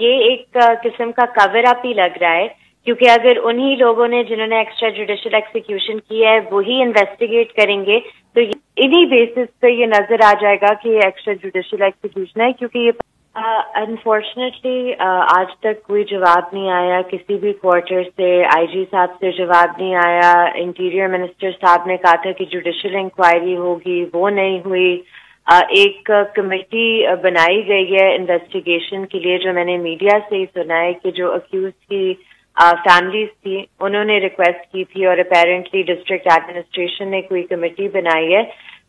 یہ ایک قسم کا کور اپ ہی لگ رہا ہے، کیونکہ اگر انہی لوگوں نے جنہوں نے ایکسٹرا جوڈیشل ایکسیکیوشن کیا ہے وہی انویسٹیگیٹ کریں گے تو انہی بیسس پہ یہ نظر آ جائے گا کہ یہ ایکسٹرا جوڈیشل ایکسیکیوشن ہے، کیونکہ یہ انفارچونیٹلی آج تک کوئی جواب نہیں آیا کسی بھی کوارٹر سے، آئی جی صاحب سے جواب نہیں آیا، انٹیریئر منسٹر صاحب نے کہا تھا کہ جوڈیشل انکوائری ہوگی، وہ نہیں ہوئی۔ ایک کمیٹی بنائی گئی ہے انویسٹیگیشن کے لیے، جو میں نے میڈیا سے ہی سنا ہے کہ جو اکیوز کی فیملیز تھی انہوں نے ریکویسٹ کی تھی اور اپیرنٹلی ڈسٹرکٹ ایڈمنسٹریشن نے کوئی کمیٹی بنائی ہے،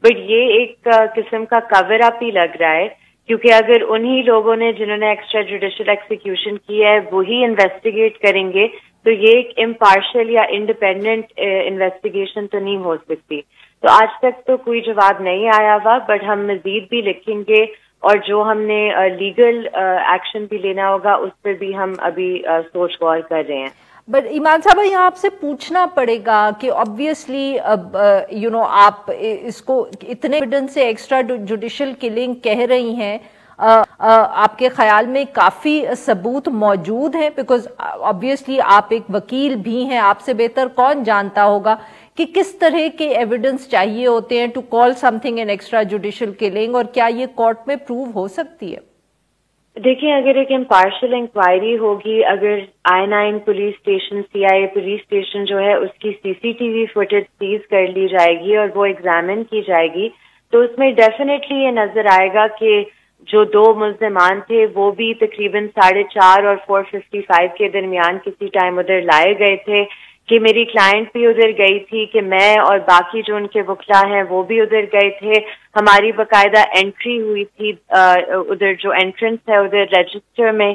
بٹ یہ ایک قسم کا کور اپ ہی لگ رہا ہے، کیونکہ اگر انہی لوگوں نے جنہوں نے ایکسٹرا جوڈیشل ایکسیکیوشن کیا ہے وہی انویسٹیگیٹ کریں گے تو یہ ایک امپارشل یا انڈیپینڈنٹ انویسٹیگیشن تو نہیں ہو سکتی۔ تو آج تک تو کوئی جواب نہیں آیا ہوا، بٹ ہم مزید بھی لکھیں گے اور جو ہم نے لیگل ایکشن بھی لینا ہوگا اس پر بھی ہم ابھی سوچ غور کر رہے ہیں۔ بٹ ایمان صاحبہ یہاں آپ سے پوچھنا پڑے گا کہ آبویسلی آپ اس کو اتنے ایویڈنس سے ایکسٹرا جوڈیشل کلنگ کہہ رہی ہیں، آپ کے خیال میں کافی ثبوت موجود ہیں؟ بیکاز آبویسلی آپ ایک وکیل بھی ہیں، آپ سے بہتر کون جانتا ہوگا کہ کس طرح کے ایویڈنس چاہیے ہوتے ہیں to call something an extra judicial killing, اور کیا یہ کورٹ میں پروو ہو سکتی ہے؟ دیکھیں، اگر ایک امپارشل انکوائری ہوگی، اگر I-9 police station CIA police station جو ہے اس کی CCTV فوٹیج سیز کر لی جائے گی اور وہ ایگزامن کی جائے گی تو اس میں ڈیفینیٹلی یہ نظر آئے گا کہ جو دو ملزمان تھے وہ بھی تقریباً 4:30 اور 4:55 کے درمیان کسی ٹائم ادھر لائے گئے تھے، کہ میری کلائنٹ بھی ادھر گئی تھی، کہ میں اور باقی جو ان کے وکلا ہیں وہ بھی ادھر گئے تھے، ہماری باقاعدہ انٹری ہوئی تھی ادھر جو انٹرنس ہے ادھر رجسٹر میں۔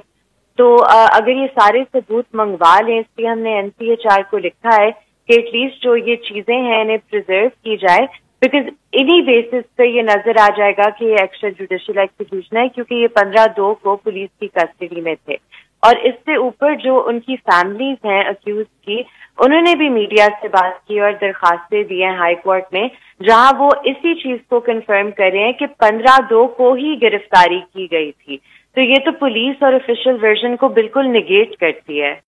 تو اگر یہ سارے ثبوت منگوا لیں، اس لیے ہم نے NCHR کو لکھا ہے کہ ایٹ لیسٹ جو یہ چیزیں ہیں انہیں پریزرو کی جائے، بیکاز انہی بیسس پہ یہ نظر آ جائے گا کہ یہ ایکسٹرا جوڈیشل ایکسیکیوشن ہے، کیونکہ یہ 15/2 کو پولیس کی کسٹڈی میں تھے۔ اور اس سے اوپر جو ان کی فیملیز ہیں اکیوز کی، انہوں نے بھی میڈیا سے بات کی اور درخواستیں دی ہیں ہائی کورٹ میں، جہاں وہ اسی چیز کو کنفرم کر رہے ہیں کہ 15/2 کو ہی گرفتاری کی گئی تھی۔ تو یہ تو پولیس اور آفیشیل ورژن کو بالکل نگیٹ کرتی ہے۔